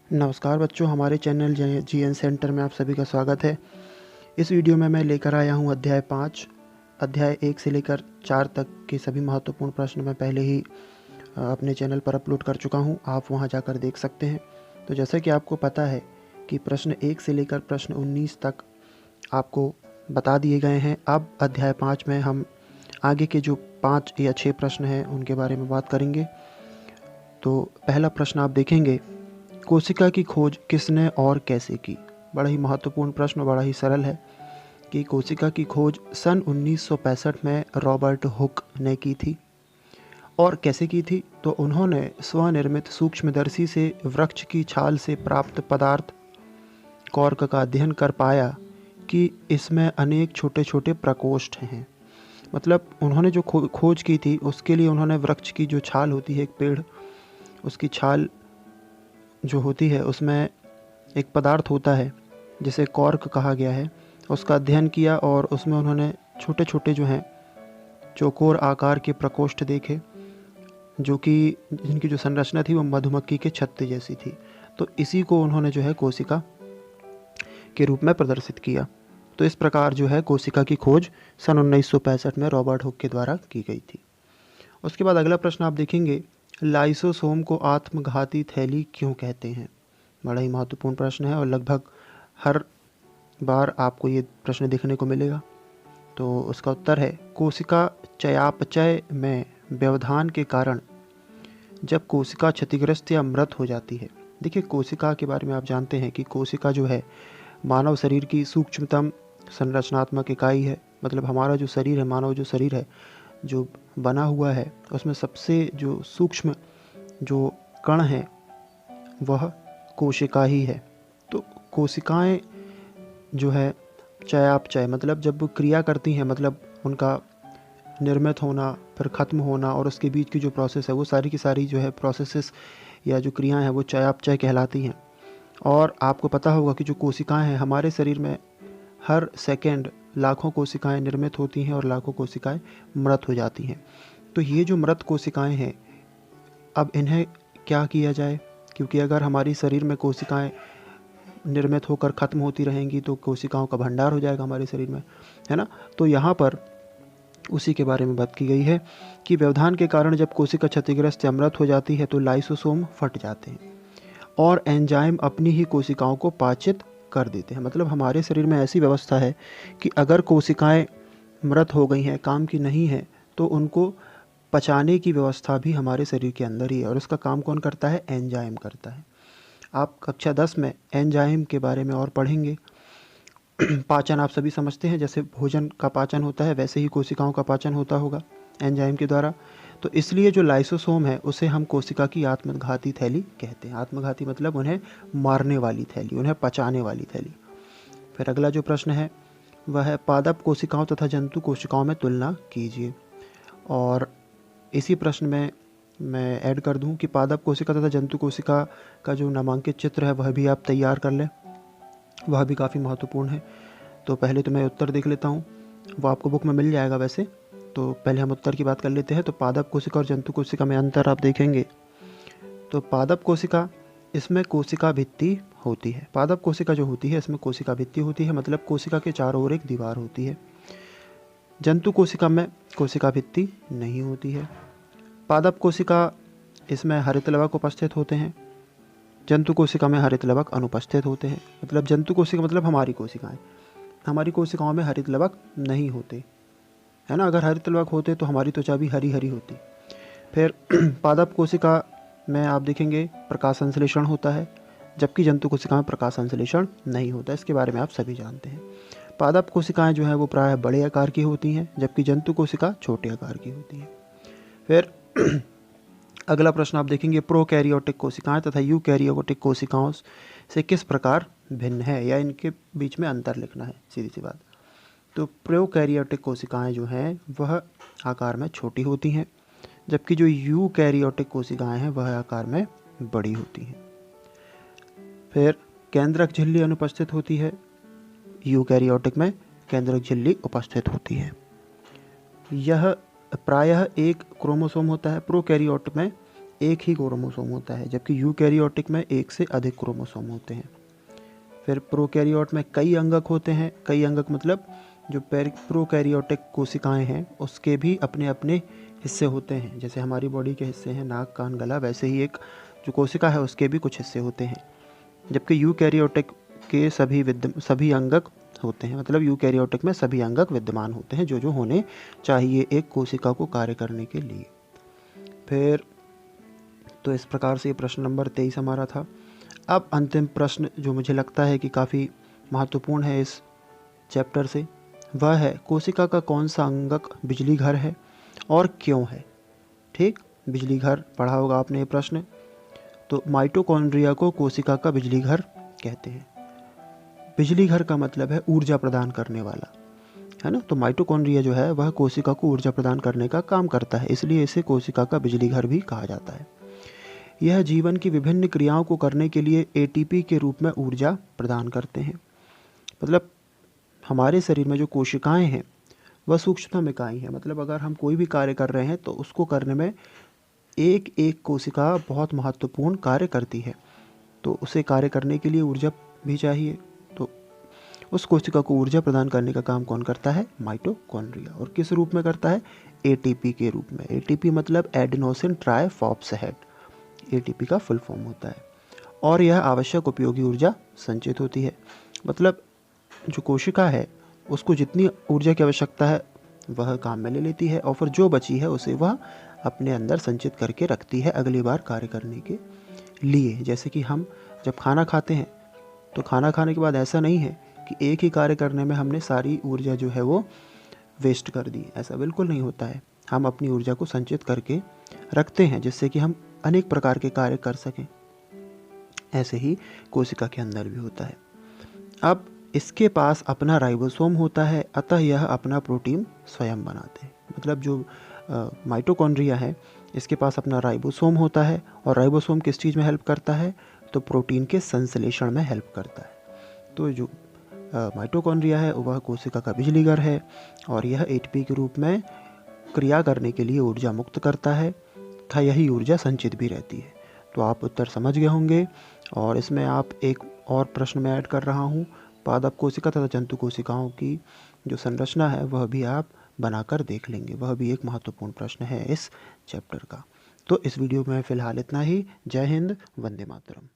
नमस्कार बच्चों, हमारे चैनल जीएन सेंटर में आप सभी का स्वागत है। इस वीडियो में मैं लेकर आया हूं अध्याय 5। अध्याय 1 से लेकर 4 तक के सभी महत्वपूर्ण प्रश्न मैं पहले ही अपने चैनल पर अपलोड कर चुका हूं, आप वहां जाकर देख सकते हैं। तो जैसा कि आपको पता है कि प्रश्न 1 से लेकर प्रश्न 19 तक आपको बता दिए गए हैं। अब अध्याय 5 में हम आगे के जो 5 या 6 प्रश्न हैं उनके बारे में बात करेंगे। तो पहला प्रश्न आप देखेंगे, कोशिका की खोज किसने और कैसे की। बड़ा ही महत्वपूर्ण प्रश्न, बड़ा ही सरल है कि कोशिका की खोज सन 1965 में रॉबर्ट हुक ने की थी। और कैसे की थी? तो उन्होंने स्वनिर्मित सूक्ष्मदर्शी से वृक्ष की छाल से प्राप्त पदार्थ कॉर्क का अध्ययन कर पाया कि इसमें अनेक छोटे छोटे प्रकोष्ठ हैं। मतलब उन्होंने जो खोज की थी उसके लिए उन्होंने वृक्ष की जो छाल होती है, एक पेड़, उसकी छाल जो होती है उसमें एक पदार्थ होता है जिसे कॉर्क कहा गया है, उसका अध्ययन किया और उसमें उन्होंने छोटे छोटे जो हैं चौकोर आकार के प्रकोष्ठ देखे, जो कि जिनकी जो संरचना थी वो मधुमक्खी के छत्ते जैसी थी। तो इसी को उन्होंने जो है कोशिका के रूप में प्रदर्शित किया। तो इस प्रकार जो है कोशिका की खोज सन 1965 में रॉबर्ट हुक के द्वारा की गई थी। उसके बाद अगला प्रश्न आप देखेंगे, लाइसोसोम को आत्मघाती थैली क्यों कहते हैं। बड़ा ही महत्वपूर्ण प्रश्न है और लगभग हर बार आपको ये प्रश्न देखने को मिलेगा। तो उसका उत्तर है, कोशिका चयापचय में व्यवधान के कारण जब कोशिका क्षतिग्रस्त या मृत हो जाती है। देखिए, कोशिका के बारे में आप जानते हैं कि कोशिका जो है मानव शरीर की सूक्ष्मतम संरचनात्मक इकाई है। मतलब हमारा जो शरीर है, मानव जो शरीर है जो बना हुआ है, उसमें सबसे जो सूक्ष्म जो कण है वह कोशिका ही है। तो कोशिकाएं जो है चयापचय मतलब जब क्रिया करती हैं, मतलब उनका निर्मित होना फिर ख़त्म होना और उसके बीच की जो प्रोसेस है वो सारी की सारी जो है प्रोसेसेस या जो क्रियाएं हैं वो चयापचय कहलाती हैं। और आपको पता होगा कि जो कोशिकाएं हैं हमारे शरीर में हर सेकंड लाखों कोशिकाएं निर्मित होती हैं और लाखों कोशिकाएं मृत हो जाती हैं। तो ये जो मृत कोशिकाएं हैं, अब इन्हें क्या किया जाए? क्योंकि अगर हमारी शरीर में कोशिकाएं निर्मित होकर ख़त्म होती रहेंगी तो कोशिकाओं का भंडार हो जाएगा हमारे शरीर में, है ना। तो यहाँ पर उसी के बारे में बात की गई है कि व्यवधान के कारण जब कोशिका क्षतिग्रस्त या मृत हो जाती है तो लाइसोसोम फट जाते हैं और एंजाइम अपनी ही कोशिकाओं को पाचित कर देते हैं। मतलब हमारे शरीर में ऐसी व्यवस्था है कि अगर कोशिकाएं मृत हो गई हैं, काम की नहीं है, तो उनको पचाने की व्यवस्था भी हमारे शरीर के अंदर ही है। और उसका काम कौन करता है? एंजाइम करता है। आप कक्षा 10 में एंजाइम के बारे में और पढ़ेंगे। पाचन आप सभी समझते हैं, जैसे भोजन का पाचन होता है वैसे ही कोशिकाओं का पाचन होता होगा एंजाइम के द्वारा। तो इसलिए जो लाइसोसोम है उसे हम कोशिका की आत्मघाती थैली कहते हैं। आत्मघाती मतलब उन्हें मारने वाली थैली, उन्हें पचाने वाली थैली। फिर अगला जो प्रश्न है वह है, पादप कोशिकाओं तथा जंतु कोशिकाओं में तुलना कीजिए। और इसी प्रश्न में मैं ऐड कर दूं कि पादप कोशिका तथा जंतु कोशिका का जो नामांकित चित्र है वह भी आप तैयार कर लें, वह भी काफ़ी महत्वपूर्ण है। तो पहले तो मैं उत्तर देख लेता हूँ, वो आपको बुक में मिल जाएगा वैसे। तो पहले हम उत्तर की बात कर लेते हैं। तो पादप कोशिका और जंतु कोशिका में अंतर आप देखेंगे तो पादप कोशिका, इसमें कोशिका भित्ति होती है। पादप कोशिका जो होती है इसमें कोशिका भित्ति होती है, मतलब कोशिका के चारों ओर एक दीवार होती है। जंतु कोशिका में कोशिका भित्ति नहीं होती है। पादप कोशिका, इसमें हरित लवक उपस्थित होते हैं, जंतु कोशिका में हरित लवक अनुपस्थित होते हैं। मतलब जंतु कोशिका मतलब हमारी कोशिकाएं, हमारी कोशिकाओं में हरित लवक नहीं होते, है ना। अगर हरित लवक होते तो हमारी त्वचा भी हरी हरी होती। फिर पादप कोशिका में आप देखेंगे प्रकाश संश्लेषण होता है, जबकि जंतु कोशिका में प्रकाश संश्लेषण नहीं होता। इसके बारे में आप सभी जानते हैं। पादप कोशिकाएं जो हैं वो प्रायः बड़े आकार की होती हैं, जबकि जंतु कोशिका छोटे आकार की होती है। फिर अगला प्रश्न आप देखेंगे, प्रोकैरियोटिक कोशिकाएं तथा यूकैरियोटिक कोशिकाओं से किस प्रकार भिन्न है, या इनके बीच में अंतर लिखना है, सीधी सी बात। तो प्रोकैरियोटिक कोशिकाएं जो हैं वह आकार में छोटी होती हैं, जबकि जो यूकैरियोटिक कोशिकाएं हैं वह आकार में बड़ी होती हैं। फिर केंद्रक झिल्ली अनुपस्थित होती है, यूकैरियोटिक में केंद्रक झिल्ली उपस्थित होती है। यह प्रायः एक क्रोमोसोम होता है, प्रोकैरियोट में एक ही क्रोमोसोम होता है, जबकि यूकैरियोटिक में एक से अधिक क्रोमोसोम होते हैं। फिर प्रोकैरियोट में कई अंगक होते हैं। कई अंगक मतलब जो प्रोकैरियोटिक कोशिकाएं हैं उसके भी अपने अपने हिस्से होते हैं। जैसे हमारी बॉडी के हिस्से हैं नाक, कान, गला, वैसे ही एक जो कोशिका है उसके भी कुछ हिस्से होते हैं। जबकि यूकैरियोटिक के सभी अंगक होते हैं, मतलब यूकैरियोटिक में सभी अंगक विद्यमान होते हैं जो जो होने चाहिए एक कोशिका को कार्य करने के लिए। फिर तो इस प्रकार से ये प्रश्न नंबर 23 हमारा था। अब अंतिम प्रश्न जो मुझे लगता है कि काफ़ी महत्वपूर्ण है इस चैप्टर से, वह है कोशिका का कौन सा अंगक बिजली घर है और क्यों है। ठीक, बिजली घर पढ़ा होगा आपने ये प्रश्न। तो माइटोकॉन्ड्रिया को कोशिका का बिजली घर कहते हैं। बिजली घर का मतलब है ऊर्जा प्रदान करने वाला, है ना। तो माइटोकॉन्ड्रिया जो है वह कोशिका को ऊर्जा प्रदान करने का काम करता है, इसलिए इसे कोशिका का बिजली घर भी कहा जाता है। यह जीवन की विभिन्न क्रियाओं को करने के लिए एटीपी के रूप में ऊर्जा प्रदान करते हैं। मतलब हमारे शरीर में जो कोशिकाएं हैं वह सूक्ष्म इकाई हैं। मतलब अगर हम कोई भी कार्य कर रहे हैं तो उसको करने में एक एक कोशिका बहुत महत्वपूर्ण कार्य करती है, तो उसे कार्य करने के लिए ऊर्जा भी चाहिए। तो उस कोशिका को ऊर्जा प्रदान करने का काम कौन करता है? माइटोकॉन्ड्रिया। और किस रूप में करता है? एटीपी के रूप में। एटीपी मतलब एडेनोसिन ट्राइफॉस्फेट, एटीपी का फुल फॉर्म होता है। और यह आवश्यक उपयोगी ऊर्जा संचित होती है। मतलब जो कोशिका है उसको जितनी ऊर्जा की आवश्यकता है वह काम में ले लेती है, और फिर जो बची है उसे वह अपने अंदर संचित करके रखती है अगली बार कार्य करने के लिए। जैसे कि हम जब खाना खाते हैं तो खाना खाने के बाद ऐसा नहीं है कि एक ही कार्य करने में हमने सारी ऊर्जा जो है वो वेस्ट कर दी, ऐसा बिल्कुल नहीं होता है। हम अपनी ऊर्जा को संचित करके रखते हैं जिससे कि हम अनेक प्रकार के कार्य कर सकें। ऐसे ही कोशिका के अंदर भी होता है। अब इसके पास अपना राइबोसोम होता है, अतः यह अपना प्रोटीन स्वयं बनाते हैं। मतलब जो माइटोकॉन्ड्रिया है इसके पास अपना राइबोसोम होता है, और राइबोसोम किस चीज़ में हेल्प करता है? तो प्रोटीन के संश्लेषण में हेल्प करता है। तो जो माइटोकॉन्ड्रिया है वह कोशिका का बिजली घर है, और यह एटीपी के रूप में क्रिया करने के लिए ऊर्जा मुक्त करता है तथा यही ऊर्जा संचित भी रहती है। तो आप उत्तर समझ गए होंगे, और इसमें आप एक और प्रश्न में ऐड कर रहा हूँ। पादप कोशिका तथा जंतु कोशिकाओं की जो संरचना है वह भी आप बनाकर देख लेंगे, वह भी एक महत्वपूर्ण प्रश्न है इस चैप्टर का। तो इस वीडियो में फ़िलहाल इतना ही। जय हिंद, वंदे मातरम।